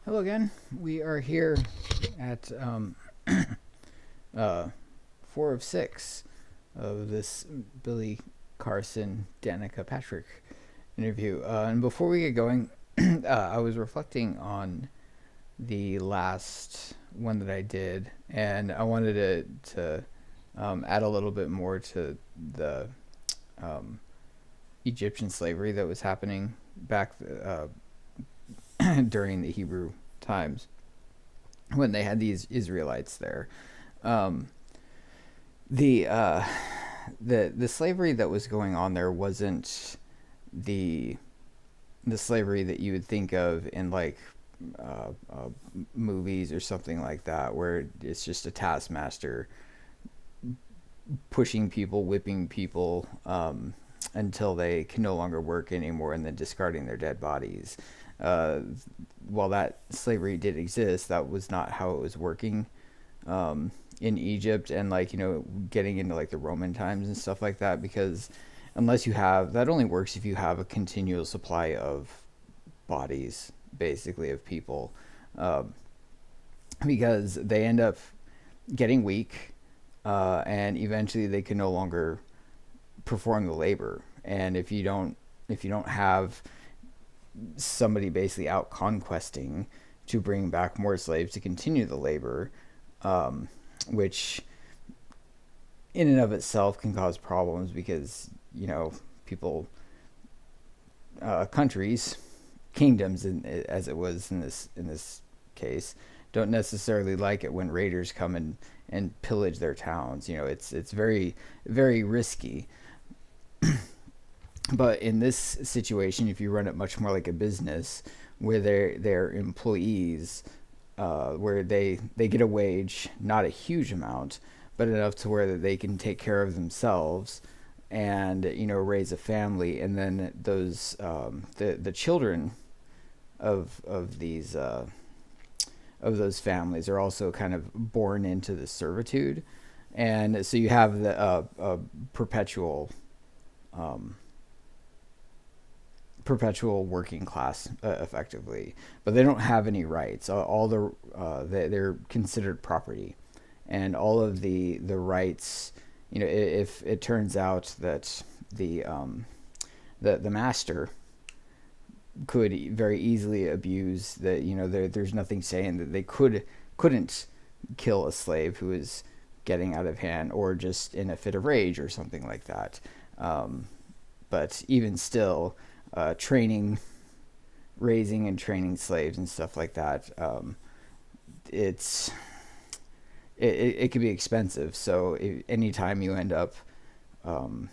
Hello again. We are here at uh, 4 of 6 of this Billy Carson Danica Patrick interview. And before we get going, I was reflecting on the last one that I did, and I wanted to add a little bit more to the um, Egyptian slavery that was happening back during the Hebrew times when they had these Israelites there. Um, the the slavery that was going on there wasn't the the slavery that you would think of in like uh, uh, movies or something like that, where it's just a taskmaster pushing people, whipping people until they can no longer work anymore, and then discarding their dead bodies. Uh, while that slavery did exist, that was not how it was working in Egypt, and like getting into like the Roman times and stuff like that, because unless you have that, only works if you have a continual supply of bodies, basically of people, um, because they end up getting weak, and eventually they can no longer perform the labor. And if you don't have somebody basically out conquesting to bring back more slaves to continue the labor, um, which in and of itself can cause problems because people, countries, kingdoms, as it was in this case, don't necessarily like it when raiders come and pillage their towns. It's very very risky. But in this situation, if you run it much more like a business, where they're employees, where they get a wage, not a huge amount, but enough to where that they can take care of themselves and raise a family, and then those the children of these of those families are also kind of born into the servitude, and so you have the perpetual um, perpetual working class, effectively, but they don't have any rights. All the they're considered property, and all of the rights. If it turns out that the master could very easily abuse that, there's nothing saying that they couldn't kill a slave who is getting out of hand, or just in a fit of rage or something like that. Um, but even still, training, raising and training slaves and stuff like that, it's it could be expensive. So anytime you end up um,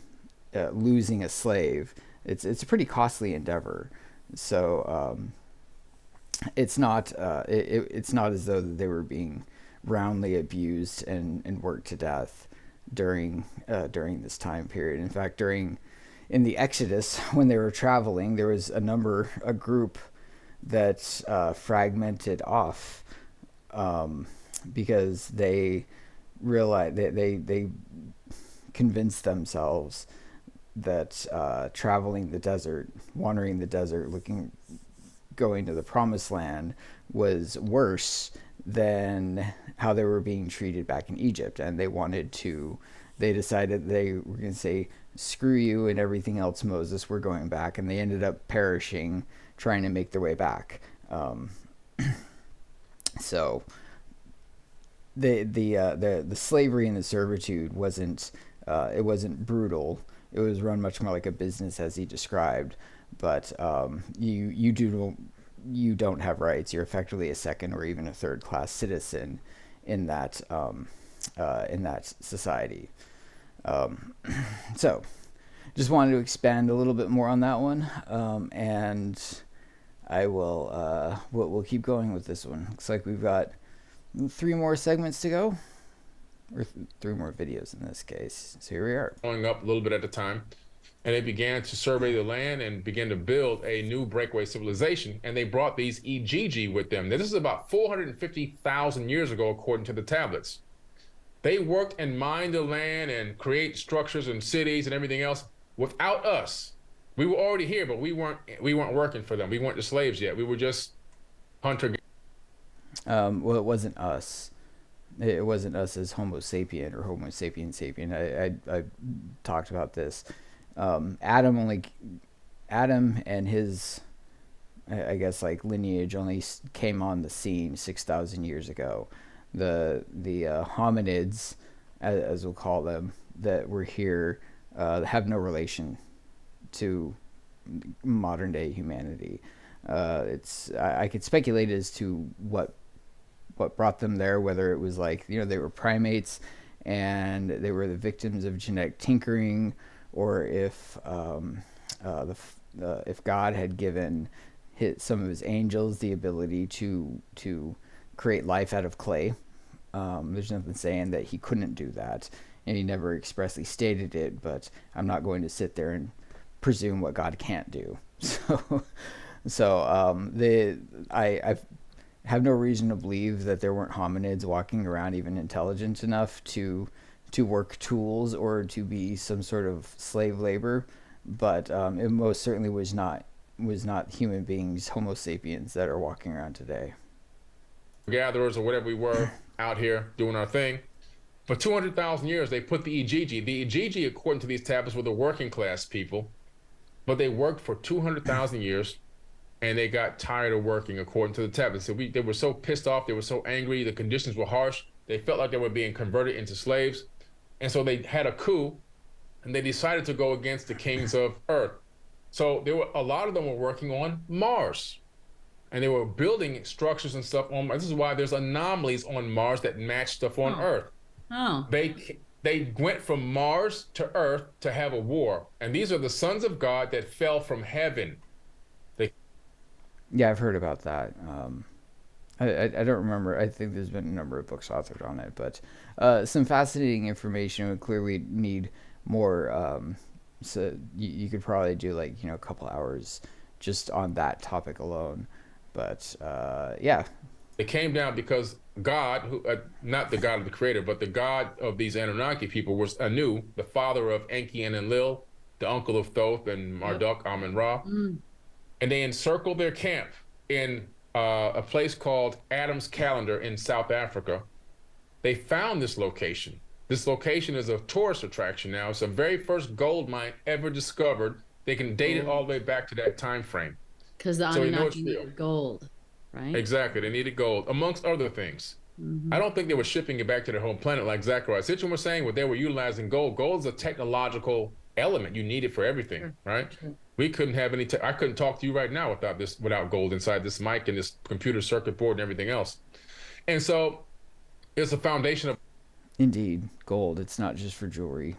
losing a slave, it's a pretty costly endeavor. So it's not as though they were being roundly abused and worked to death during this time period. In fact, during in the Exodus, when they were traveling, there was a group that fragmented off, um, because they realized they convinced themselves that traveling the desert, wandering the desert, going to the promised land was worse than how they were being treated back in Egypt, and they decided they were going to say, screw you and everything else, Moses, we're going back. And they ended up perishing trying to make their way back. So the slavery and the servitude wasn't, it wasn't brutal. It was run much more like a business, as he described. But you don't have rights. You're effectively a second or even a third class citizen in that society. Um, so just wanted to expand a little bit more on that one, and I will we'll keep going with this one. Looks like we've got 3 more segments to go, or 3 more videos in this case. So here we are. Going up a little bit at a time. And they began to survey the land and begin to build a new breakaway civilization. And they brought these Ijiji with them. Now, this is about 450,000 years ago, according to the tablets. They worked and mined the land and create structures and cities and everything else without us. We were already here, but we weren't working for them. We weren't the slaves yet. We were just hunter Well, it wasn't us. It wasn't us as Homo sapien or Homo sapien sapien. I talked about this. Adam and his, I guess, like lineage only came on the scene 6,000 years ago. The hominids, as we'll call them, that were here have no relation to modern day humanity. I could speculate as to what brought them there, whether it was like, they were primates and they were the victims of genetic tinkering, or if God had given some of his angels the ability to create life out of clay. There's nothing saying that he couldn't do that, and he never expressly stated it. But I'm not going to sit there and presume what God can't do. I have no reason to believe that there weren't hominids walking around even intelligent enough to work tools or to be some sort of slave labor, but it most certainly was not human beings, Homo sapiens, that are walking around today. Gatherers or whatever we were out here doing our thing. For 200,000 years, they put the Igigi. The Igigi, according to these tablets, were the working class people, but they worked for 200,000 years and they got tired of working, according to the tablets. So they were so pissed off, they were so angry, the conditions were harsh, they felt like they were being converted into slaves. And so they had a coup and they decided to go against the kings of Earth. So a lot of them were working on Mars and they were building structures and stuff on Mars. This is why there's anomalies on Mars that match stuff on Earth. Oh. They went from Mars to Earth to have a war. And these are the sons of God that fell from heaven. Yeah, I've heard about that. I don't remember. I think there's been a number of books authored on it, but some fascinating information. Would clearly need more. So you could probably do like a couple hours just on that topic alone. But yeah, it came down because God, who not the God of the creator, but the God of these Anunnaki people, was Anu, the father of Enki and Enlil, the uncle of Thoth and Marduk, Amun Ra. And they encircled their camp in a place called Adam's Calendar in South Africa. They found this location. This location is a tourist attraction now. It's the very first gold mine ever discovered. They can date it all the way back to that time frame. Because the Anunnaki needed gold, right? Exactly. They needed gold, amongst other things. I don't think they were shipping it back to their home planet like Zachariah Sitchin was saying, but they were utilizing gold. Gold is a technological element. You need it for everything, right? We couldn't have I couldn't talk to you right now without gold inside this mic and this computer circuit board and everything else. And so it's a foundation of. Indeed, gold. It's not just for jewelry.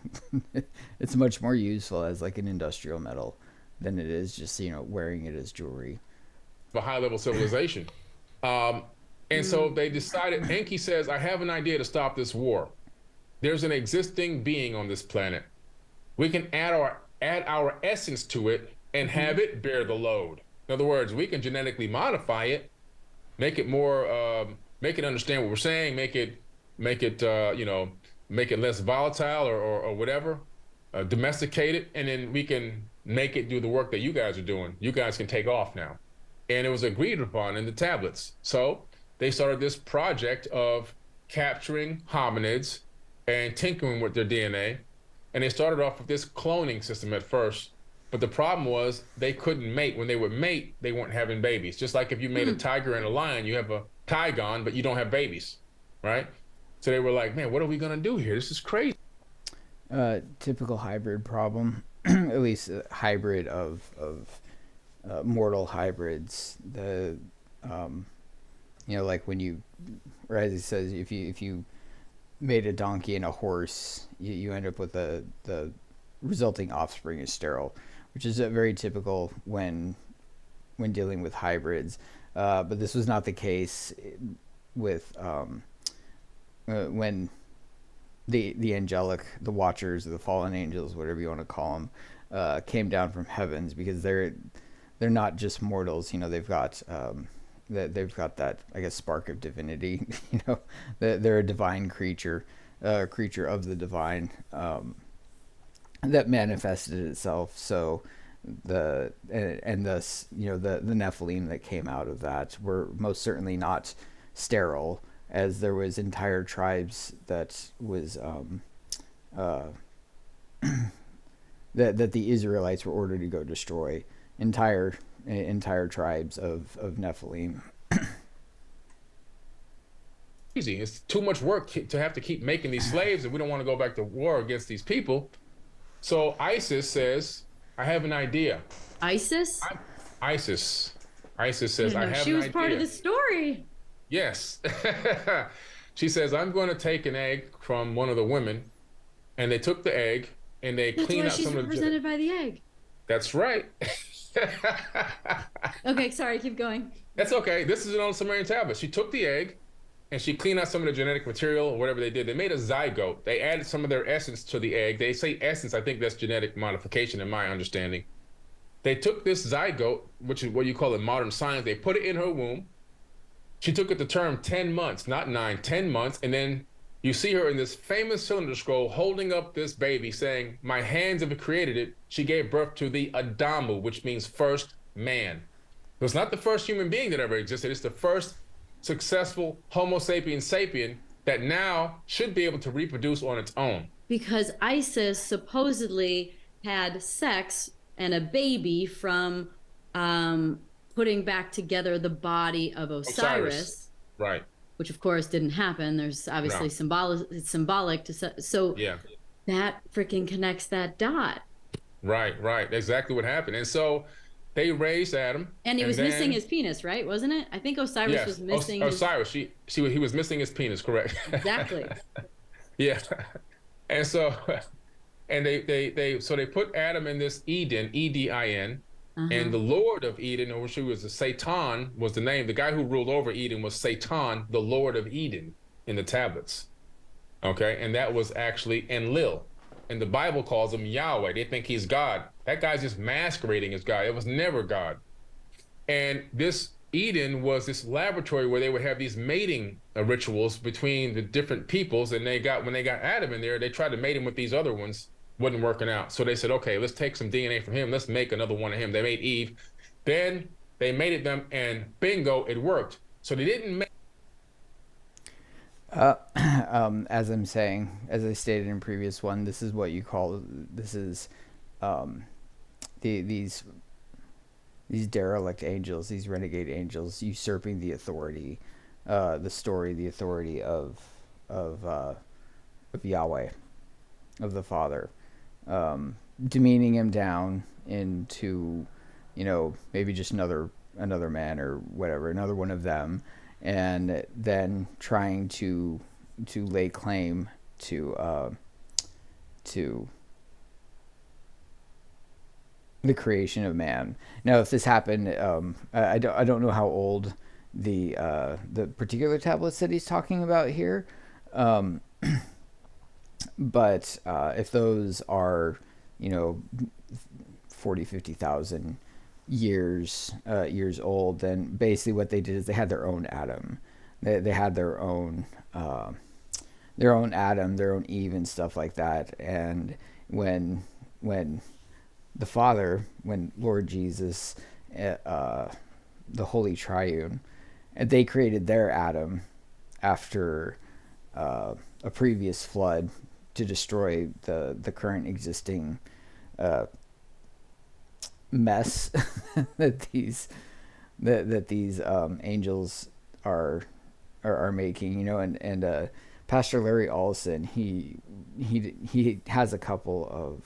It's much more useful as like an industrial metal than it is just wearing it as jewelry. A high level civilization. And so they decided. Enki says, "I have an idea to stop this war. There's an existing being on this planet. We can add our essence to it and have it bear the load. In other words, we can genetically modify it, make it more, make it understand what we're saying, make it less volatile or whatever, domesticate it, and then we can make it do the work that you guys are doing. You guys can take off now." And it was agreed upon in the tablets. So they started this project of capturing hominids and tinkering with their DNA. And they started off with this cloning system at first. But the problem was they couldn't mate. When they would mate, they weren't having babies. Just like if you made a tiger and a lion, you have a tigon, but you don't have babies, right? So they were like, man, what are we going to do here? This is crazy. Typical hybrid problem, at least a hybrid of mortal hybrids. Like when you, or as he says, if you made a donkey and a horse, you end up with the resulting offspring is sterile, which is very typical when dealing with hybrids. But this was not the case with when the angelic, the watchers, the fallen angels, whatever you want to call them, came down from heavens, because they're not just mortals. They've got that, I guess, spark of divinity. They're a divine creature, a creature of the divine, that manifested itself. So thus, the Nephilim that came out of that were most certainly not sterile, as there was entire tribes that was that the Israelites were ordered to go destroy, entire tribes of Nephilim. Easy. It's too much work to have to keep making these slaves, and we don't want to go back to war against these people. So Isis says, I have an idea. ISIS? Isis says, I have an idea. She was part of the story. Yes. She says, I'm going to take an egg from one of the women, and they took the egg and they clean out some of the... That's why she's represented by the egg. That's right. Okay, sorry, keep going. That's okay. This is on the Sumerian tablet. She took the egg and she cleaned out some of the genetic material or whatever they did. They made a zygote. They added some of their essence to the egg. They say essence. I think that's genetic modification in my understanding. They took this zygote, which is what you call in modern science. They put it in her womb. She took it the term 10 months, not 9, 10 months. And then you see her in this famous cylinder scroll holding up this baby saying, my hands have created it. She gave birth to the Adamu, which means first man. It was not the first human being that ever existed. It's the first successful Homo sapiens sapien that now should be able to reproduce on its own. Because Isis supposedly had sex and a baby from putting back together the body of Osiris. Right. Which of course didn't happen. There's obviously it's symbolic to, so yeah, that freaking connects that dot. Right. Exactly what happened. And so they raised Adam. And he was missing his penis, right? Wasn't it? I think Osiris was missing Osiris, he was missing his penis, correct. Exactly. Yeah. And so they put Adam in this Eden, Edin, and the Lord of Eden, or she was Satan, was the name. The guy who ruled over Eden was Satan, the Lord of Eden, in the tablets. Okay, and that was actually Enlil, and the Bible calls him Yahweh. They think he's God. That guy's just masquerading as God. It was never God. And this Eden was this laboratory where they would have these mating rituals between the different peoples. And when they got Adam in there, they tried to mate him with these other ones. Wasn't working out. So they said, okay, let's take some DNA from him. Let's make another one of him. They made Eve. Then they mated them, and bingo, it worked. So they didn't make... as I'm saying, as I stated in previous one, this is what you call, this is these derelict angels, these renegade angels usurping the authority, the authority of Yahweh, of the Father, demeaning him down into, maybe just another man or whatever, another one of them, and then trying to lay claim to the creation of man. Now, if this happened, I don't know how old the particular tablets that he's talking about here, but if those are 40,000-50,000 years old, then basically what they did is they had their own Adam. They had their own Adam, their own Eve and stuff like that. And when the Father, when Lord Jesus, the Holy Triune, and they created their Adam after a previous flood to destroy the current existing mess that these angels are making, and Pastor Larry Olson, he has a couple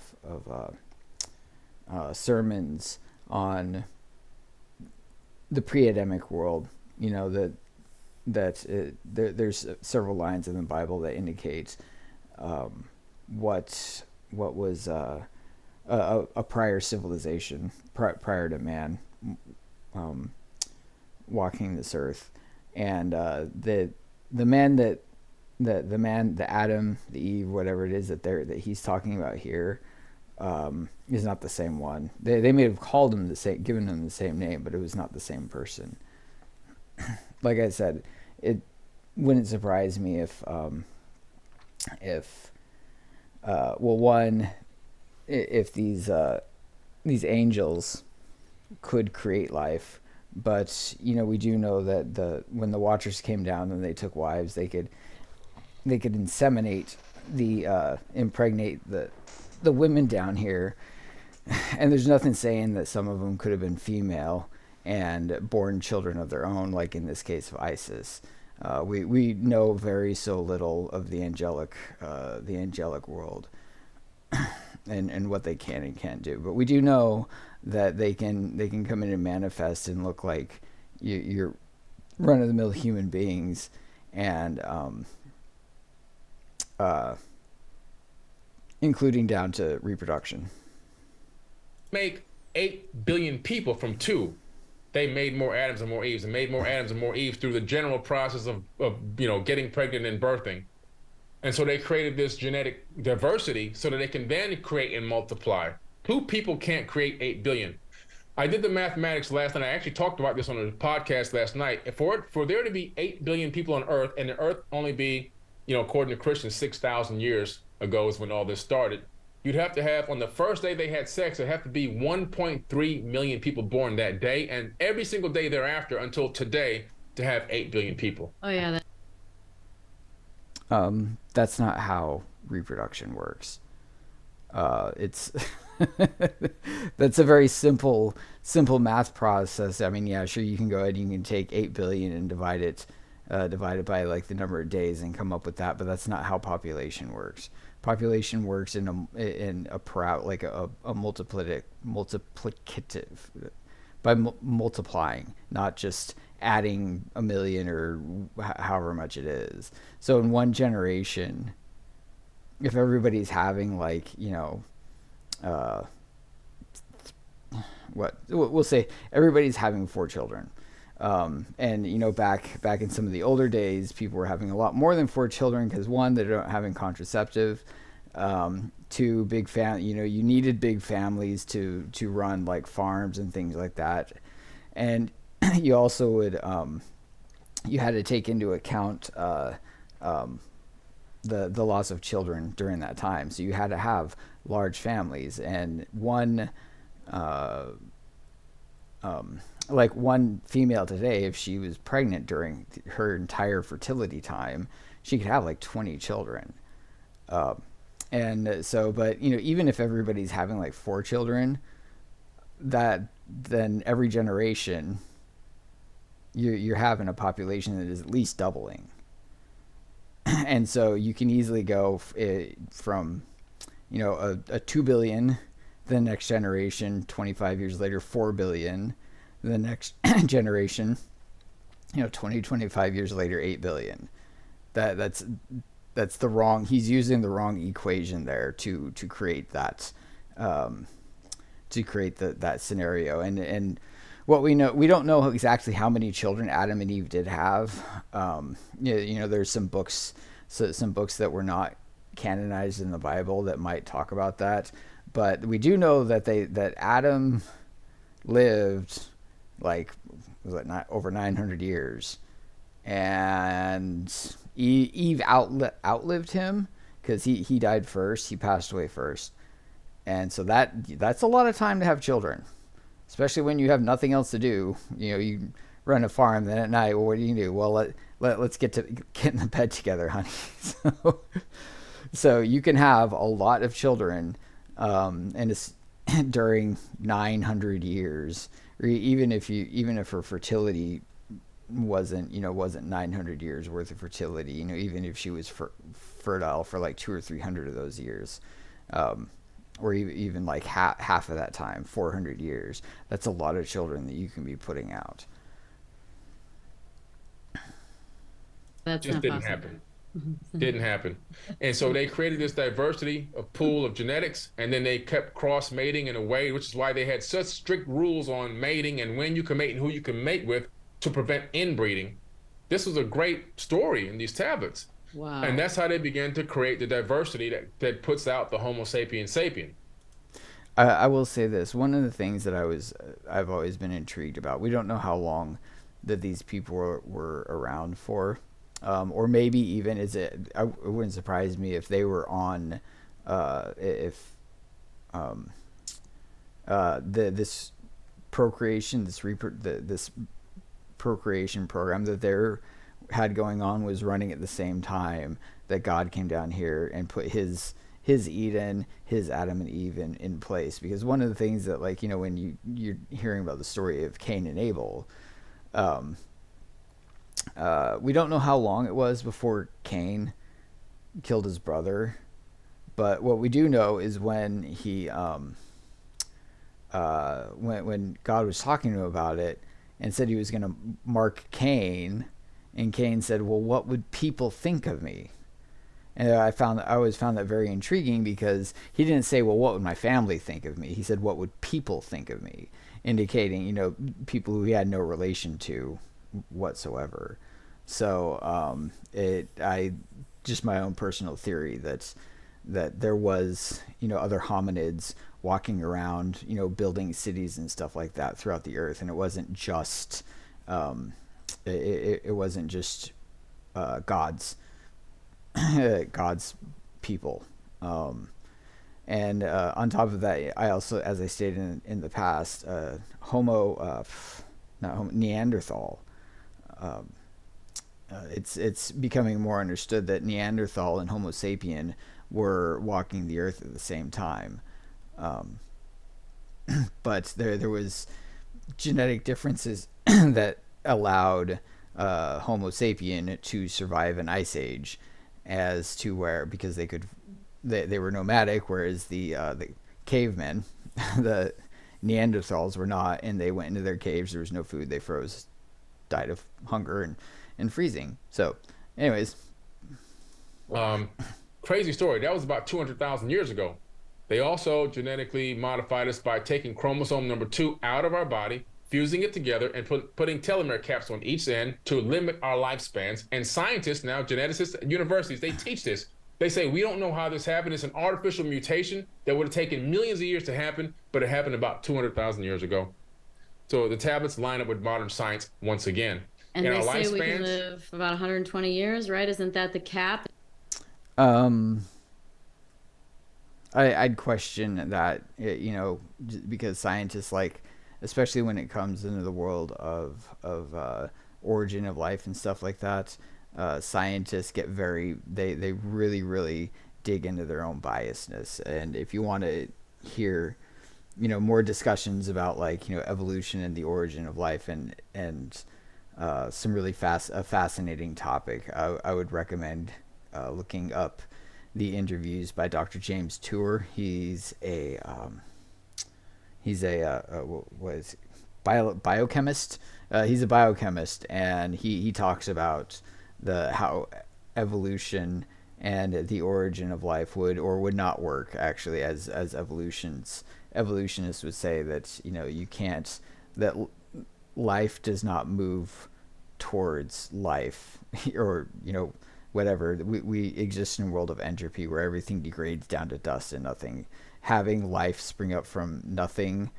of sermons on the pre-Adamic world. There's several lines in the Bible that indicate what was a prior civilization prior to man walking this earth, and the Adam, the Eve, whatever it is that he's talking about here, is not the same one. They may have called him given him the same name, but it was not the same person. Like I said, it wouldn't surprise me if these angels could create life, But we do know that when the Watchers came down and they took wives, they could inseminate impregnate the women down here, and there's nothing saying that some of them could have been female and born children of their own, like in this case of Isis. We know very so little of the angelic world and what they can and can't do, but we do know that they can come in and manifest and look like you're run-of-the-mill human beings, and including down to reproduction. Make 8 billion people from 2. They made more Adams and more Eves, and made more Adams and more Eves through the general process of getting pregnant and birthing. And so they created this genetic diversity so that they can then create and multiply. 2 people can't create 8 billion. I did the mathematics last night. I actually talked about this on a podcast last night. For there to be 8 billion people on Earth, and the Earth only be, according to Christians, 6,000 years ago is when all this started, you'd have to have, on the first day they had sex, there'd have to be 1.3 million people born that day, and every single day thereafter until today to have 8 billion people. Oh, yeah. That's not how reproduction works. It's that's a very simple math process. I mean, yeah, sure, you can go ahead and you can take 8 billion and divide it by like the number of days and come up with that, but that's not how population works. Population works in a multiplicative by multiplying, not just adding a million or however much it is. So in one generation, if everybody's having we'll say everybody's having 4 children. And back in some of the older days, people were having a lot more than 4 children because, one, they're not having contraceptive. 2, big you needed big families to run like farms and things like that. And you also would you had to take into account the loss of children during that time. So you had to have large families, and one female today, if she was pregnant during her entire fertility time, she could have like 20 children. And so, but even if everybody's having like 4 children, then every generation you're having a population that is at least doubling. And so you can easily go from a 2 billion, the next generation 25 years later 4 billion, the next generation 25 years later 8 billion. That's the wrong, he's using the wrong equation there to create that that scenario. And what we know, we don't know exactly how many children Adam and Eve did have. There's some books that were not canonized in the Bible that might talk about that, but we do know that Adam lived over 900 years, and Eve outlived him because he died first. He passed away first, and so that's a lot of time to have children, especially when you have nothing else to do. You run a farm, then at night, well, what do you do? Well, let's get in the bed together, honey. So you can have a lot of children, and it's during 900 years, or even if her fertility wasn't 900 years worth of fertility, even if she was fertile for like 200 or 300 of those years, or even like half of that time, 400 years, that's a lot of children that you can be putting out. That's just not didn't possible. happen. Didn't happen. And so they created this diversity of pool of genetics, and then they kept cross mating in a way, which is why they had such strict rules on mating and when you can mate and who you can mate with to prevent inbreeding. This was a great story in these tablets. Wow. And that's how they began to create the diversity that puts out the Homo sapien sapien. I will say this. One of the things that I've always been intrigued about, we don't know how long that these people were around for. Or maybe even it wouldn't surprise me if they were on, this procreation, this procreation program that they had going on was running at the same time that God came down here and put his Eden, his Adam and Eve in place. Because one of the things that, like, when you're hearing about the story of Cain and Abel, we don't know how long it was before Cain killed his brother, but what we do know is when he when God was talking to him about it and said he was going to mark Cain, and Cain said, well, what would people think of me? And I always found that very intriguing, because he didn't say, well, what would my family think of me? He said, what would people think of me? Indicating, people who he had no relation to whatsoever. So just my own personal theory that there was, other hominids walking around, building cities and stuff like that throughout the earth. And it wasn't just, it wasn't just God's people. And on top of that, I also, as I stated in the past, Neanderthal. It's becoming more understood that Neanderthal and Homo sapien were walking the earth at the same time. But there was genetic differences that allowed Homo sapien to survive an ice age, because they were nomadic, whereas the cavemen, the Neanderthals, were not, and they went into their caves. There was no food. They froze, died of hunger and freezing. So, anyways, crazy story. That was about 200,000 years ago. They also genetically modified us by taking chromosome number 2 out of our body, fusing it together, and putting telomere caps on each end to limit our lifespans. And scientists now, geneticists at universities, they teach this. They say, we don't know how this happened. It's an artificial mutation that would have taken millions of years to happen, but it happened about 200,000 years ago. So the tablets line up with modern science once again. And they say we can live about 120 years, right? Isn't that the cap? I'd question that, because scientists, especially when it comes into the world of origin of life and stuff like that, scientists get they really, really dig into their own biasness. And if you want to hear, more discussions about evolution and the origin of life and some really fascinating topic, I would recommend looking up the interviews by Dr. James Tour. He's a biochemist. He's a biochemist, and he talks about how evolution and the origin of life would or would not work, actually, as evolutionists would say that you can't, that life does not move towards life, or whatever. We exist in a world of entropy where everything degrades down to dust and nothing. Having life spring up from nothing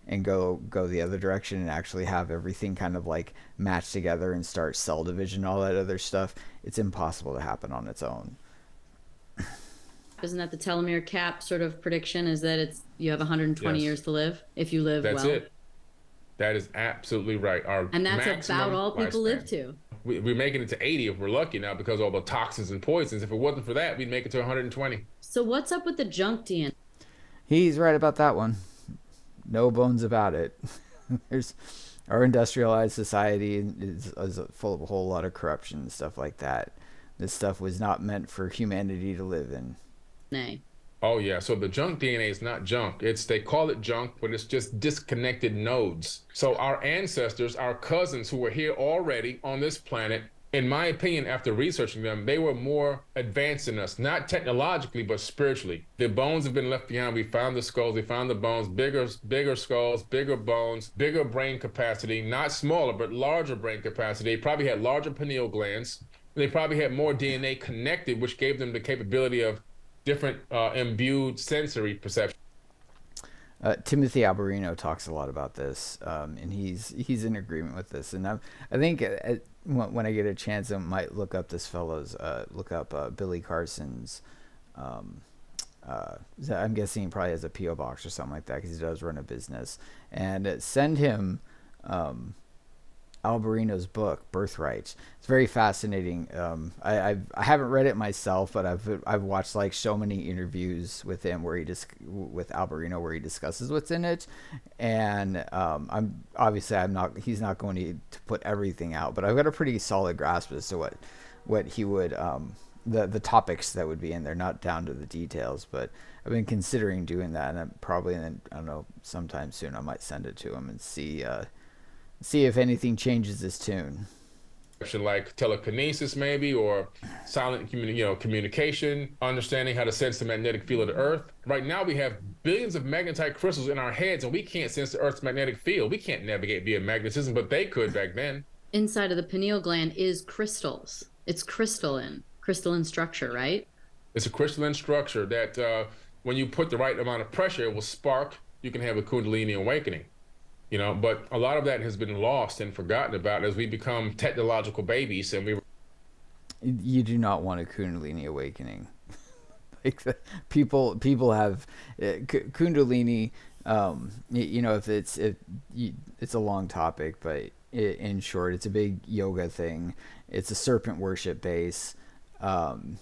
and go the other direction and actually have everything kind of match together and start cell division, all that other stuff, it's impossible to happen on its own. Isn't that the telomere cap sort of prediction, is that you have 120 years to live if you live well? That's it. That is absolutely right. And that's about all people live to. We're making it to 80 if we're lucky now, because of all the toxins and poisons. If it wasn't for that, we'd make it to 120. So what's up with the junk DNA? He's right about that one. No bones about it. Our industrialized society is full of a whole lot of corruption and stuff like that. This stuff was not meant for humanity to live in. Nay. Oh yeah, so the junk DNA is not junk. They call it junk, but it's just disconnected nodes. So our ancestors, our cousins who were here already on this planet, in my opinion, after researching them, they were more advanced than us, not technologically, but spiritually. The bones have been left behind. We found the skulls, we found the bones, bigger skulls, bigger bones, bigger brain capacity, not smaller, but larger brain capacity. They probably had larger pineal glands. They probably had more DNA connected, which gave them the capability of different imbued sensory perception. Timothy Alberino talks a lot about this, and he's in agreement with this. And I think when I get a chance, I might look up Billy Carson's so I'm guessing he probably has a PO box or something like that because he does run a business, and send him Alberino's book Birthright. It's very fascinating. I haven't read it myself, but I've watched like so many interviews with him where with Alberino where he discusses what's in it, and I'm not he's not going to put everything out, but I've got a pretty solid grasp as to what he would the topics that would be in there, not down to the details, but I've been considering doing that, and I don't know, sometime soon I might send it to him and see if anything changes his tune. Like telekinesis maybe, or silent communication, understanding how to sense the magnetic field of the earth. Right now we have billions of magnetite crystals in our heads and we can't sense the earth's magnetic field. We can't navigate via magnetism, but they could back then. Inside of the pineal gland is crystals. It's crystalline structure, right? It's a crystalline structure that when you put the right amount of pressure, it will spark. You can have a Kundalini awakening. But a lot of that has been lost and forgotten about as we become technological babies, and you do not want a Kundalini awakening. Like people have Kundalini. If it's a long topic, but in short, it's a big yoga thing. It's a serpent worship base, and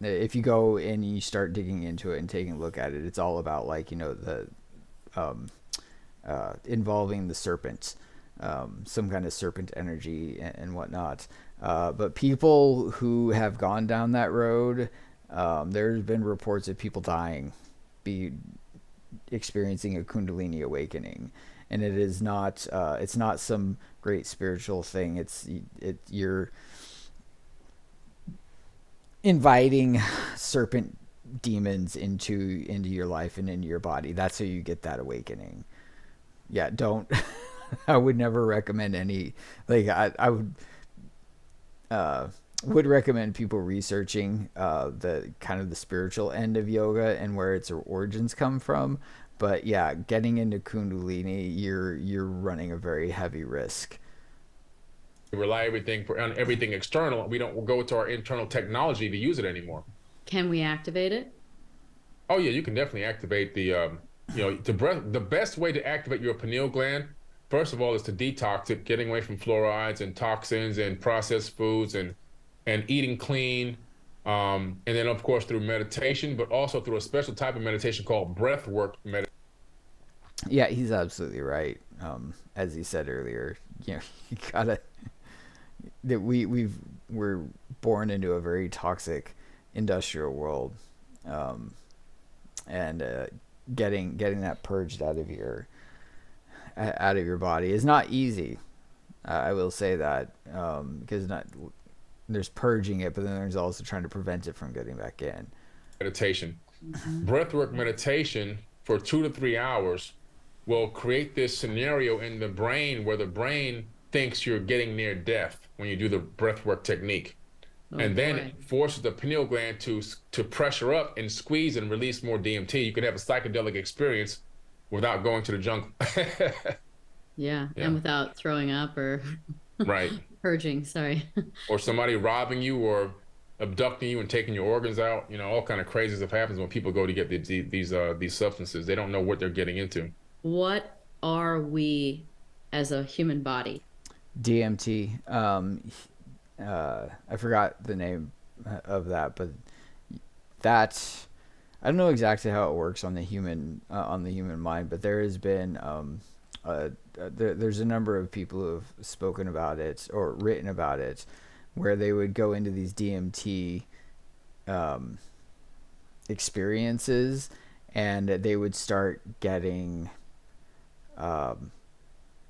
if you go and you start digging into it and taking a look at it, it's all about involving the serpent, some kind of serpent energy and whatnot. But people who have gone down that road, there's been reports of people dying, experiencing a Kundalini awakening, and it's not some great spiritual thing. You're inviting serpent demons into your life and into your body. That's how you get that awakening. Yeah, don't. I would never recommend any. I would recommend people researching the kind of the spiritual end of yoga and where its origins come from. But yeah, getting into Kundalini, you're running a very heavy risk. We rely on everything external. We don't go to our internal technology to use it anymore. Can we activate it? Oh yeah, you can definitely activate the best way to activate your pineal gland, first of all, is to detox it, getting away from fluorides and toxins and processed foods and eating clean. And then of course through meditation, but also through a special type of meditation called breathwork meditation. Yeah, he's absolutely right. As he said earlier, you gotta that we're born into a very toxic industrial world, and getting that purged out of your body is not easy. I will say that, because there's purging it, but then there's also trying to prevent it from getting back in. Meditation, breathwork meditation for 2 to 3 hours will create this scenario in the brain where the brain thinks you're getting near death when you do the breathwork technique. Then it forces the pineal gland to pressure up and squeeze and release more DMT. You can have a psychedelic experience without going to the jungle. Yeah, and without throwing up or right. Purging, sorry. Or somebody robbing you or abducting you and taking your organs out. All kind of crazy stuff happens when people go to get these substances. They don't know what they're getting into. What are we as a human body? DMT. I forgot the name of that, but that I don't know exactly how it works on the human mind, but there has been there's a number of people who have spoken about it or written about it, where they would go into these DMT experiences, and they would start getting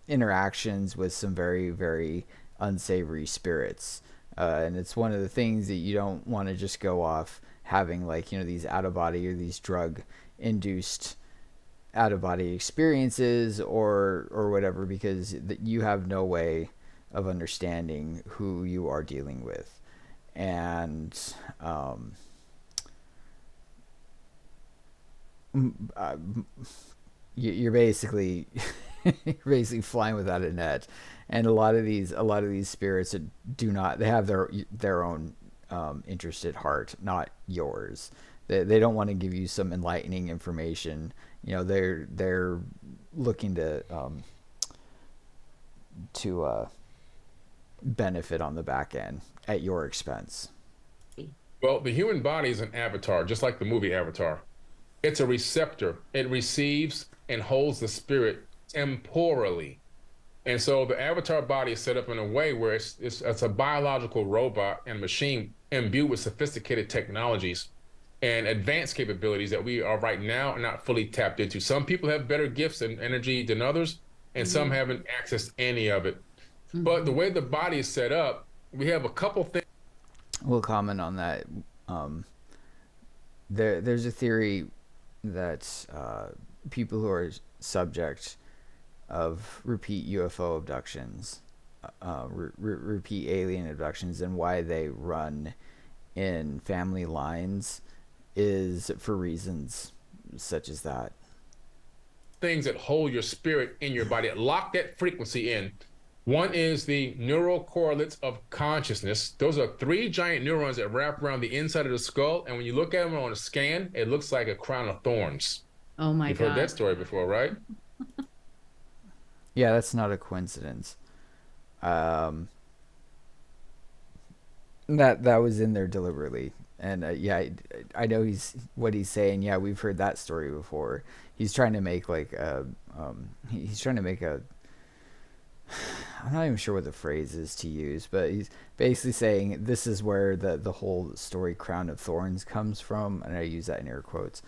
interactions with some very, very unsavory spirits, and it's one of the things that you don't want to just go off having, these out of body or these drug induced out of body experiences or whatever, because you have no way of understanding who you are dealing with, and you're basically flying without a net. And a lot of these spirits they have their own interest at heart, not yours. They don't want to give you some enlightening information. They're looking to benefit on the back end at your expense. Well, the human body is an avatar, just like the movie Avatar. It's a receptor. It receives and holds the spirit temporally. And so the avatar body is set up in a way where it's a biological robot and machine imbued with sophisticated technologies and advanced capabilities that we are right now not fully tapped into. Some people have better gifts and energy than others, and some haven't accessed any of it. But the way the body is set up, we have a couple things. We'll comment on that. There's a theory that people who are subject of repeat UFO abductions, repeat alien abductions, and why they run in family lines is for reasons such as that. Things that hold your spirit in your body, that lock that frequency in. One is the neural correlates of consciousness. Those are 3 giant neurons that wrap around the inside of the skull. And when you look at them on a scan, it looks like a crown of thorns. Oh my God. You've heard that story before, right? Yeah, that's not a coincidence. That was in there deliberately. And yeah, I know what he's saying. Yeah, we've heard that story before. He's trying to make like he's trying to make a, I'm not even sure what the phrase is to use, but he's basically saying this is where the whole story Crown of Thorns comes from, and I use that in air quotes.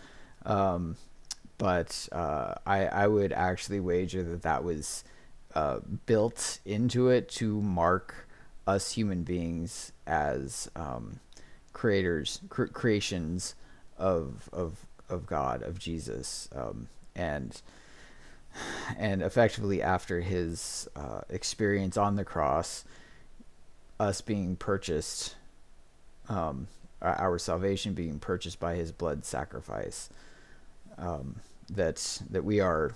But I would actually wager that was built into it to mark us human beings as creations of God, of Jesus, and effectively after his experience on the cross, us being purchased, our salvation being purchased by his blood sacrifice, that we are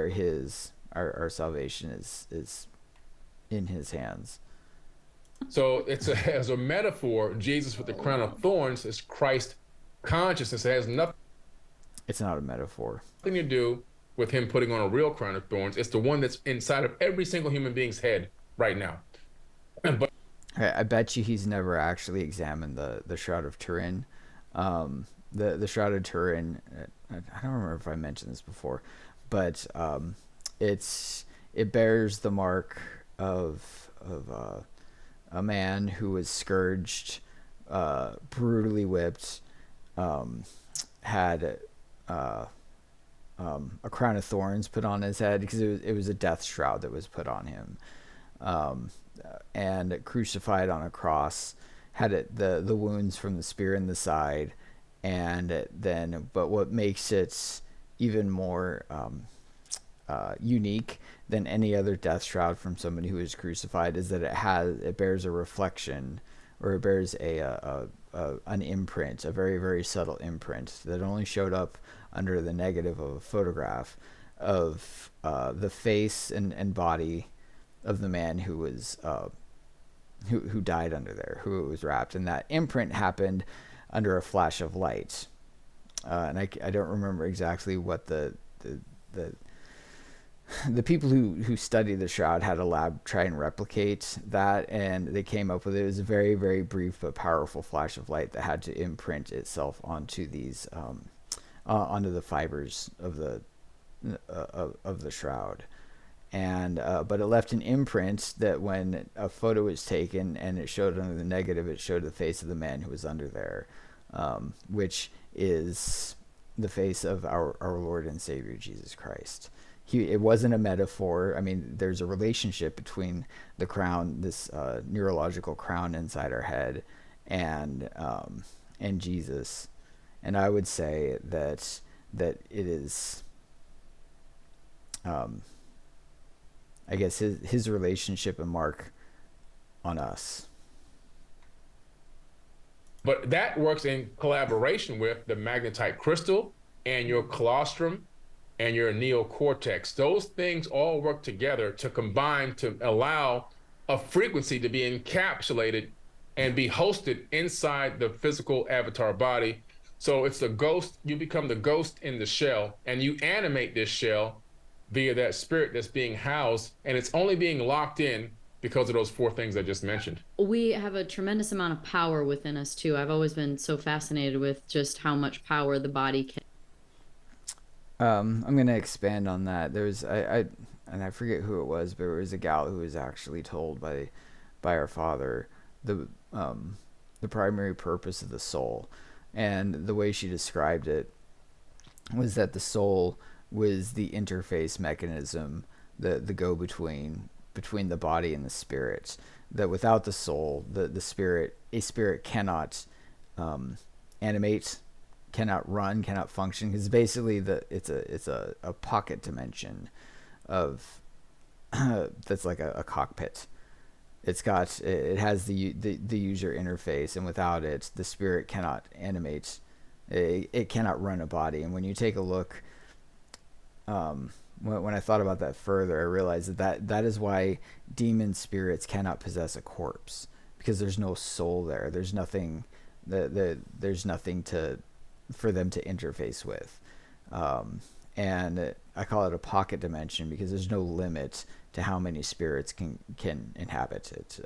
his, our salvation is in his hands. So it's as a metaphor, Jesus with the crown of thorns is Christ consciousness. It has nothing. It's not a metaphor. Nothing to do with him putting on a real crown of thorns. It's the one that's inside of every single human being's head right now. But I bet you he's never actually examined the Shroud of Turin. The Shroud of Turin, I don't remember if I mentioned this before, but it bears the mark of a man who was scourged, brutally whipped, had a crown of thorns put on his head because it was a death shroud that was put on him, and crucified on a cross, had the wounds from the spear in the side, and then but what makes it even more unique than any other death shroud from somebody who is crucified is that it bears a reflection, or it bears an imprint, a very, very subtle imprint that only showed up under the negative of a photograph of the face and body of the man who was who died under there, who was wrapped, and that imprint happened under a flash of light, and I don't remember exactly what the people who studied the shroud had a lab try and replicate that, and they came up with it was a very, very brief but powerful flash of light that had to imprint itself onto these onto the fibers of the shroud, and but it left an imprint that when a photo was taken and it showed under the negative, it showed the face of the man who was under there, which is the face of our Lord and Savior Jesus Christ. It wasn't a metaphor. I mean, there's a relationship between the crown, this neurological crown inside our head, and Jesus. And I would say that it is, I guess, his relationship and mark on us. But that works in collaboration with the magnetite crystal and your colostrum and your neocortex. Those things all work together to combine to allow a frequency to be encapsulated and be hosted inside the physical avatar body. So it's the ghost, you become the ghost in the shell, and you animate this shell via that spirit that's being housed, and it's only being locked in because of those four things I just mentioned. We have a tremendous amount of power within us too. I've always been so fascinated with just how much power the body can. I'm gonna expand on that. And I forget who it was, but it was a gal who was actually told by our father the the primary purpose of the soul, and the way she described it was that the soul was the interface mechanism, the go between the body and the spirit. That without the soul, the spirit, a spirit cannot animate, cannot run, cannot function, because basically it's a pocket dimension of that's like a cockpit. It has the user interface, and without it, the spirit cannot animate. It cannot run a body. And when you take a look, when I thought about that further, I realized that is why demon spirits cannot possess a corpse, because there's no soul there. There's nothing there's nothing for them to interface with. And I call it a pocket dimension because there's no limit to how many spirits can inhabit it.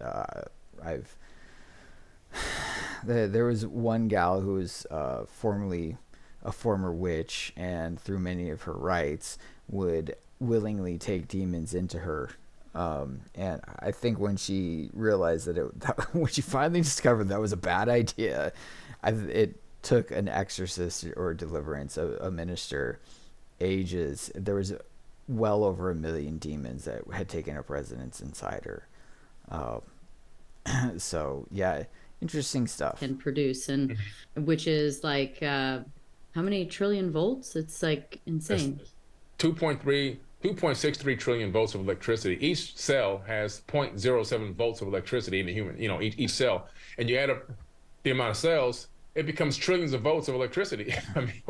There was one gal who was formerly a former witch, and through many of her rites would willingly take demons into her. And I think when she realized when she finally discovered that was a bad idea, it took an exorcist or deliverance, a minister, ages. There was well over 1 million demons that had taken up residence inside her. So yeah, interesting stuff. Can produce, and which is like how many trillion volts? It's like insane. 2.63 trillion volts of electricity. Each cell has 0.07 volts of electricity in the human, each cell. And you add up the amount of cells, it becomes trillions of volts of electricity. I mean,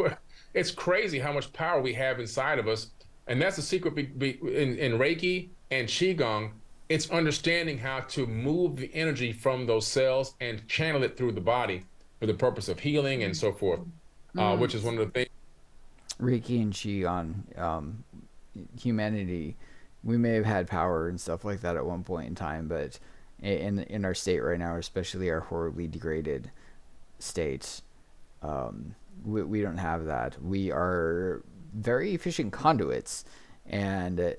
it's crazy how much power we have inside of us. And that's the secret in Reiki and Qigong. It's understanding how to move the energy from those cells and channel it through the body for the purpose of healing and so forth, which is one of the things. Reiki and Qigong, humanity, we may have had power and stuff like that at one point in time, but in our state right now, especially our horribly degraded state, we don't have that. We are very efficient conduits, and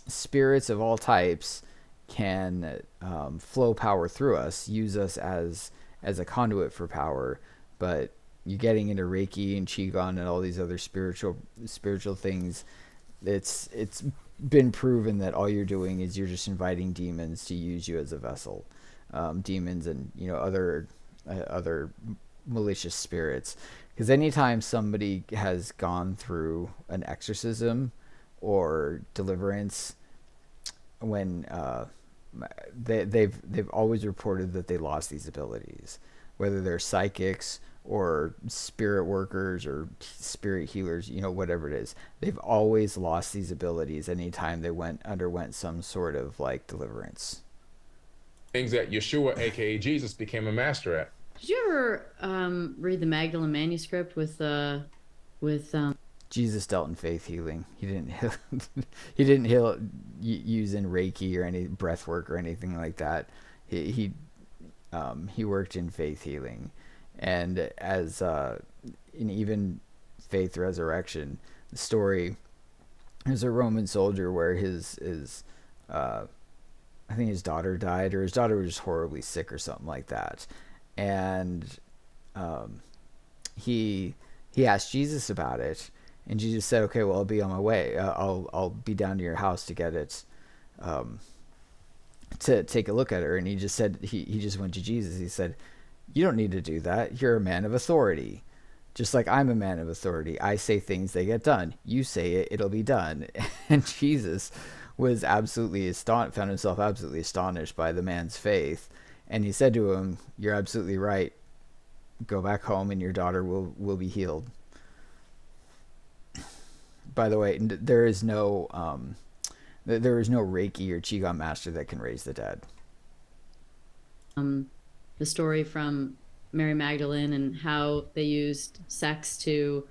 spirits of all types can flow power through us, use us as a conduit for power. But you're getting into Reiki and Qigong and all these other spiritual things, it's been proven that all you're doing is you're just inviting demons to use you as a vessel. Demons and other malicious spirits. Because anytime somebody has gone through an exorcism or deliverance, when they've always reported that they lost these abilities, whether they're psychics or spirit workers or spirit healers, whatever it is, they've always lost these abilities anytime they underwent some sort of like deliverance. Things that Yeshua, aka Jesus, became a master at. Did you ever read the Magdalene manuscript with Jesus dealt in faith healing. He didn't heal using Reiki or any breath work or anything like that. He worked in faith healing, and as in even faith resurrection, the story, there's a Roman soldier where his I think his daughter died, or his daughter was just horribly sick or something like that. And he asked Jesus about it, and Jesus said, "Okay, well, I'll be on my way. I'll be down to your house to get it, to take a look at her." And he just said, he just went to Jesus. He said, "You don't need to do that. You're a man of authority, just like I'm a man of authority. I say things, they get done. You say it, it'll be done." And Jesus was found himself absolutely astonished by the man's faith. And he said to him, "You're absolutely right. Go back home and your daughter will be healed." By the way, there is no Reiki or Qigong master that can raise the dead. the story from Mary Magdalene and how they used sex to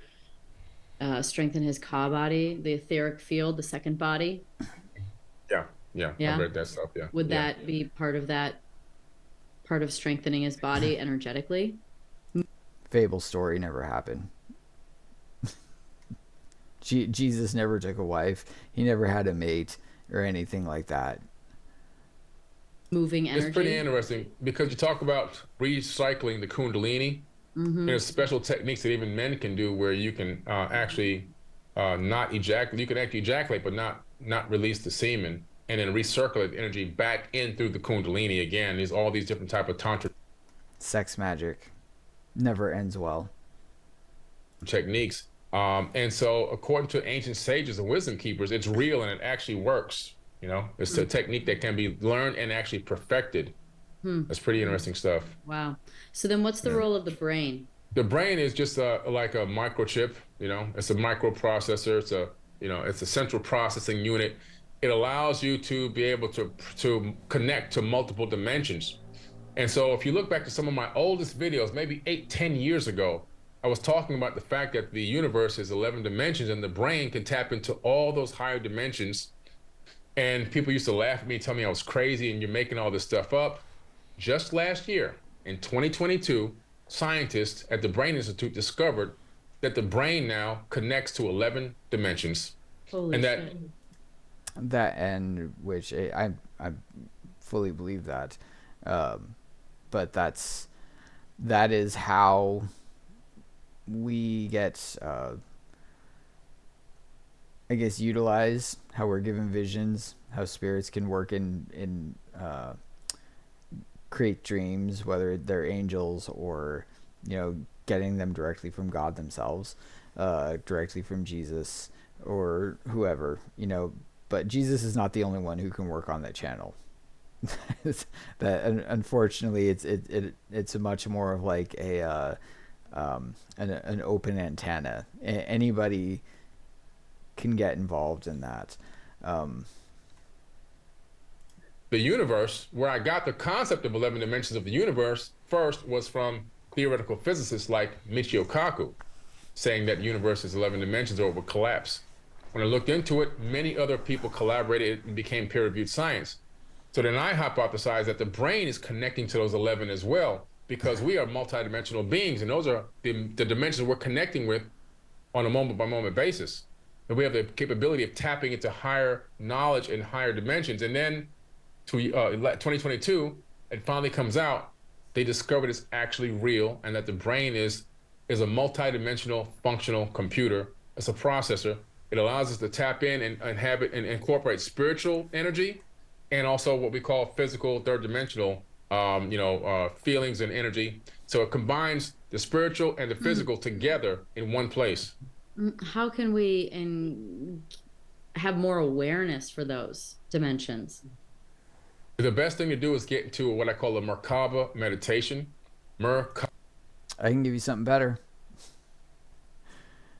strengthen his Ka body, the etheric field, the second body. Yeah, yeah, I've Yeah. read that stuff. Yeah, Would yeah. that be part of that, part of strengthening his body energetically? Fable story never happened. Jesus never took a wife. He never had a mate or anything like that. Moving It's pretty energy. interesting because you talk about recycling the Kundalini. There's special techniques that even men can do where you can actually not ejaculate. You can actually ejaculate, but not release the semen, and then recirculate the energy back in through the Kundalini again. There's all these different type of tantra Sex magic never ends well. techniques. And so, according to ancient sages and wisdom keepers, it's real and it actually works. You know, it's a technique that can be learned and actually perfected. That's pretty interesting stuff. Wow. So then what's the role of the brain? The brain is just like a microchip. You know, it's a microprocessor. It's a central processing unit. It allows you to be able to connect to multiple dimensions. And so if you look back to some of my oldest videos, maybe 8, 10 years ago, I was talking about the fact that the universe is 11 dimensions and the brain can tap into all those higher dimensions. And people used to laugh at me, tell me I was crazy and you're making all this stuff up. Just last year, in 2022, scientists at the Brain Institute discovered that the brain now connects to 11 dimensions. Holy and that shit. That and which I fully believe that, but that is how we get I guess utilize how we're given visions, how spirits can work in create dreams, whether they're angels or getting them directly from God themselves, directly from Jesus or whoever. But Jesus is not the only one who can work on that channel. That unfortunately it's a much more of like an open antenna. Anybody can get involved in that. the universe, where I got the concept of 11 dimensions of the universe first was from theoretical physicists like Michio Kaku, saying that the universe is 11 dimensions or it would collapse. When I looked into it, many other people collaborated and became peer-reviewed science. So then I hypothesized that the brain is connecting to those 11 as well, because we are multidimensional beings, and those are the dimensions we're connecting with on a moment-by-moment basis. And we have the capability of tapping into higher knowledge and higher dimensions. And then to 2022, it finally comes out, they discovered it's actually real, and that the brain is a multidimensional functional computer. It's a processor. It allows us to tap in and have it and incorporate spiritual energy and also what we call physical third dimensional feelings and energy. So it combines the spiritual and the physical together in one place. How can we have more awareness for those dimensions? The best thing to do is get into what I call a Merkaba meditation. I can give you something better.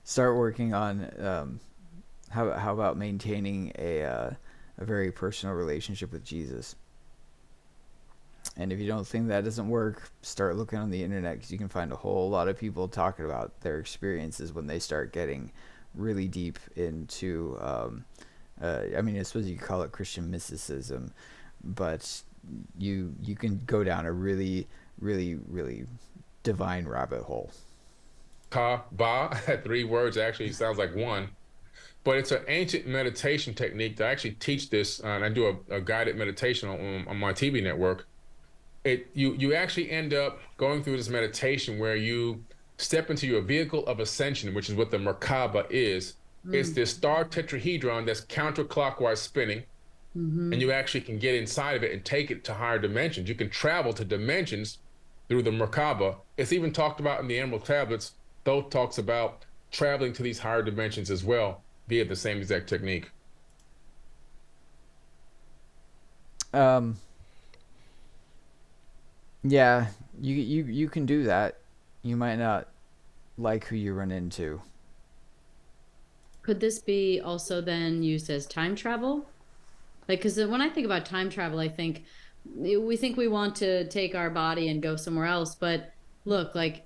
Start working on how about maintaining a very personal relationship with Jesus. And if you don't think that doesn't work, start looking on the internet, because you can find a whole lot of people talking about their experiences when they start getting really deep into I suppose you could call it Christian mysticism, but you can go down a really, really, really divine rabbit hole. Ba, 3 words actually sounds like one, but it's an ancient meditation technique. I actually teach this, and I do a guided meditation on my TV network. You actually end up going through this meditation where you step into your vehicle of ascension, which is what the Merkaba is. It's this star tetrahedron that's counterclockwise spinning, and you actually can get inside of it and take it to higher dimensions. You can travel to dimensions through the Merkaba. It's even talked about in the Emerald Tablets. Thoth talks about traveling to these higher dimensions as well via the same exact technique. Yeah, you can do that. You might not like who you run into. Could this be also then used as time travel? Like, because when I think about time travel, I think we think we want to take our body and go somewhere else, but look, like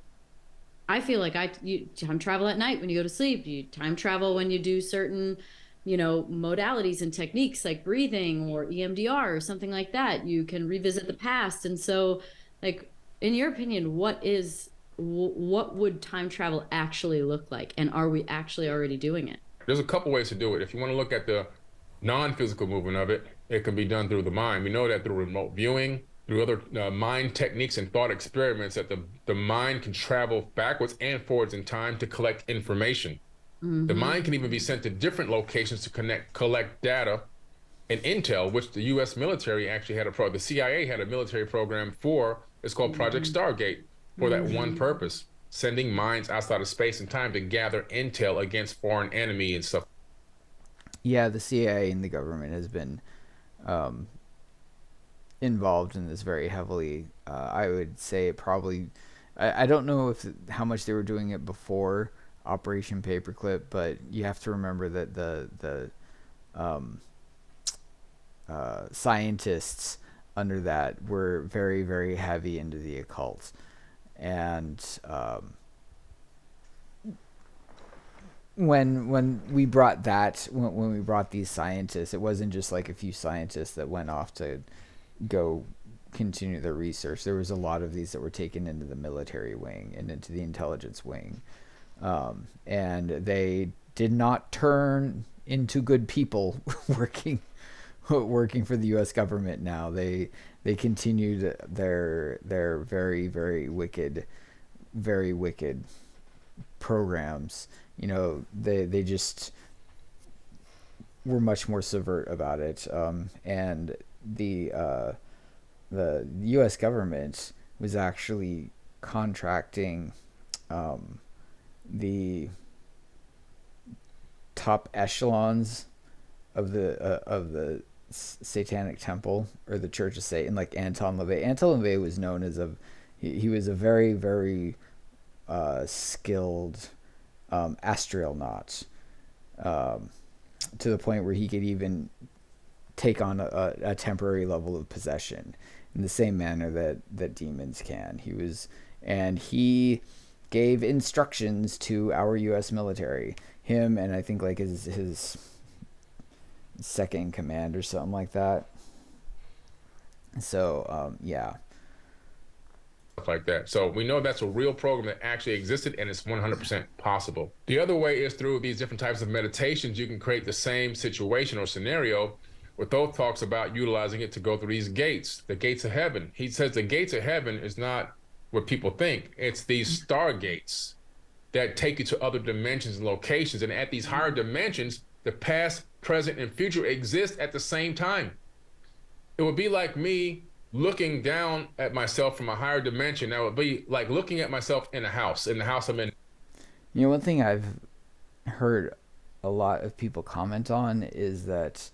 I feel like you time travel at night when you go to sleep. You time travel when you do certain, modalities and techniques like breathing or EMDR or something like that. You can revisit the past. And so, like, in your opinion, what would time travel actually look like? And are we actually already doing it? There's a couple ways to do it. If you want to look at the non-physical movement of it, it can be done through the mind. We know that through remote viewing, through other mind techniques and thought experiments, that the mind can travel backwards and forwards in time to collect information. Mm-hmm. The mind can even be sent to different locations to collect data and intel, which the U.S. military actually had the CIA had a military program for. It's called Project Stargate for that one purpose, sending minds outside of space and time to gather intel against foreign enemy and stuff. Yeah, the CIA and the government has been involved in this very heavily. I would say probably, I don't know how much they were doing it before Operation Paperclip, but you have to remember that the scientists under that were very, very heavy into the occult. And when we brought when we brought these scientists, it wasn't just like a few scientists that went off to go continue their research. There was a lot of these that were taken into the military wing and into the intelligence wing, and they did not turn into good people working for the U.S. government. Now they continued their very, very wicked programs. They just were much more subvert about it. And the U.S. government was actually contracting the top echelons of the Satanic Temple or the Church of Satan, like Anton LaVey. Anton LaVey was known as he was a very, very skilled astronaut, to the point where he could even take on a temporary level of possession in the same manner that demons can. He gave instructions to our U.S. military. Him and I think like his second in command or something like that. So yeah. Like that. So we know that's a real program that actually existed, and it's 100% possible. The other way is through these different types of meditations. You can create the same situation or scenario. Where Thoth talks about utilizing it to go through these gates, the gates of heaven. He says the gates of heaven is not what people think. It's these stargates that take you to other dimensions and locations. And at these higher dimensions, the past, present, and future exist at the same time. It would be like me looking down at myself from a higher dimension. That would be like looking at myself in the house I'm in. One thing I've heard a lot of people comment on is that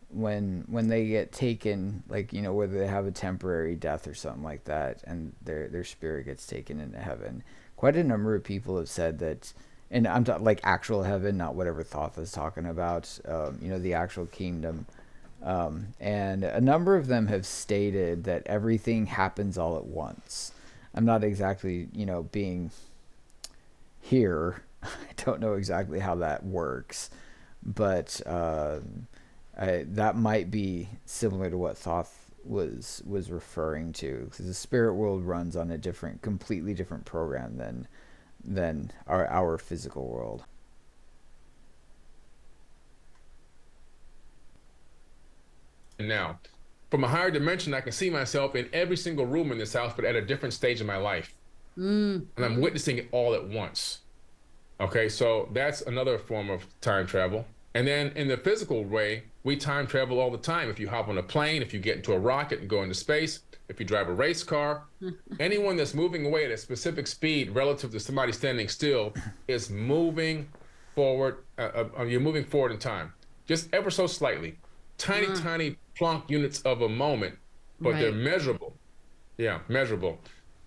when they get taken, like, whether they have a temporary death or something like that, and their spirit gets taken into heaven, quite a number of people have said that, and I'm talking like actual heaven, not whatever Thoth is talking about, the actual kingdom. And a number of them have stated that everything happens all at once. I'm not exactly, being here. I don't know exactly how that works, but that might be similar to what Thoth was referring to, because the spirit world runs on a completely different program than our physical world. Now, from a higher dimension, I can see myself in every single room in this house, but at a different stage in my life. And I'm witnessing it all at once. Okay, so that's another form of time travel. And then in the physical way, we time travel all the time. If you hop on a plane, if you get into a rocket and go into space, if you drive a race car, anyone that's moving away at a specific speed relative to somebody standing still is moving forward. You're moving forward in time, just ever so slightly. Tiny Planck units of a moment, but they're measurable. Yeah, measurable.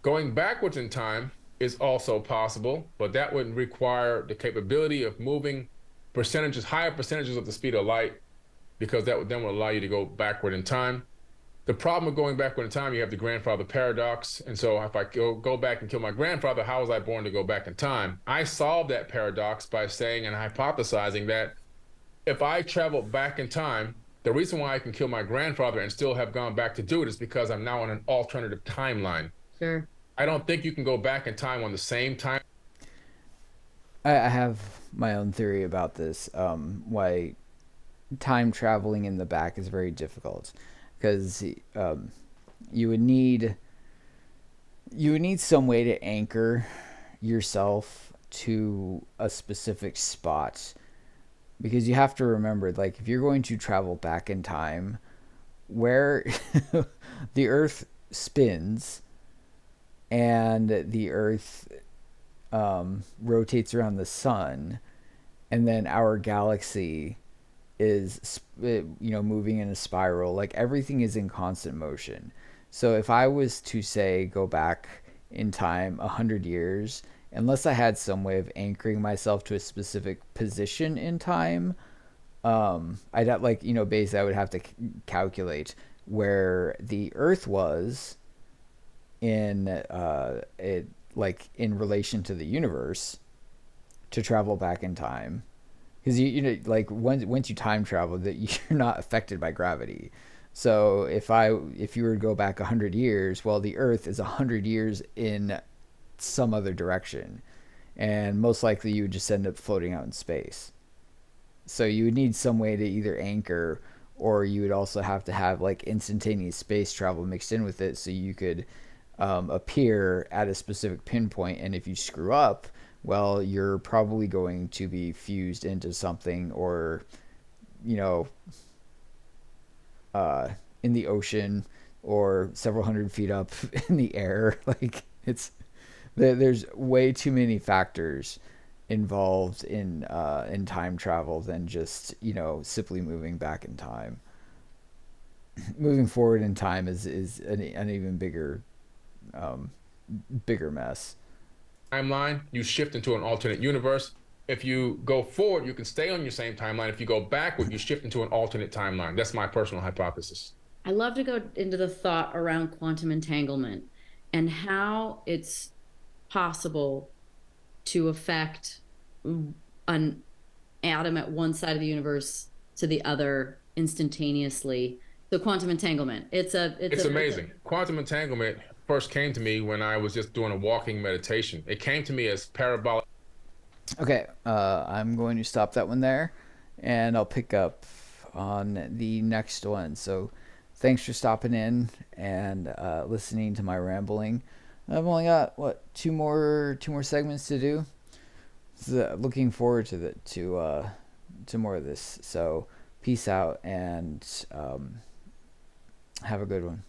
Going backwards in time is also possible, but that would require the capability of moving higher percentages of the speed of light, because that would then allow you to go backward in time. The problem with going backward in time, you have the grandfather paradox. And so if I go back and kill my grandfather, how was I born to go back in time? I solved that paradox by saying and hypothesizing that if I traveled back in time, the reason why I can kill my grandfather and still have gone back to do it is because I'm now on an alternative timeline. Sure. I don't think you can go back in time on the same time. I have my own theory about this. Why time traveling in the back is very difficult, because you would need some way to anchor yourself to a specific spot, because you have to remember, like, if you're going to travel back in time, where the earth spins and the earth rotates around the sun, and then our galaxy is moving in a spiral, like everything is in constant motion. So if I was to say go back in time 100 years, unless I had some way of anchoring myself to a specific position in time, I'd have, like, basically I would have to calculate where the earth was in it, like, in relation to the universe, to travel back in time, because like, once you time travel, that you're not affected by gravity. So if you were to go back 100 years, well, the earth is 100 years in some other direction, and most likely you would just end up floating out in space. So you would need some way to either anchor, or you would also have to have, like, instantaneous space travel mixed in with it, so you could appear at a specific pinpoint, and if you screw up, well, you're probably going to be fused into something, or, you know, in the ocean, or several hundred feet up in the air. Like, there's way too many factors involved in time travel than just, simply moving back in time. Moving forward in time is an even bigger mess. Timeline, you shift into an alternate universe. If you go forward, you can stay on your same timeline. If you go backward, you shift into an alternate timeline. That's my personal hypothesis. I love to go into the thought around quantum entanglement and how it's possible to affect an atom at one side of the universe to the other instantaneously. So quantum entanglement, It's amazing. Quantum entanglement first came to me when I was just doing a walking meditation. It came to me as parabolic. Okay, I'm going to stop that one there, and I'll pick up on the next one. So thanks for stopping in and listening to my rambling. I've only got, what, two more segments to do. So looking forward to more of this. So peace out, and have a good one.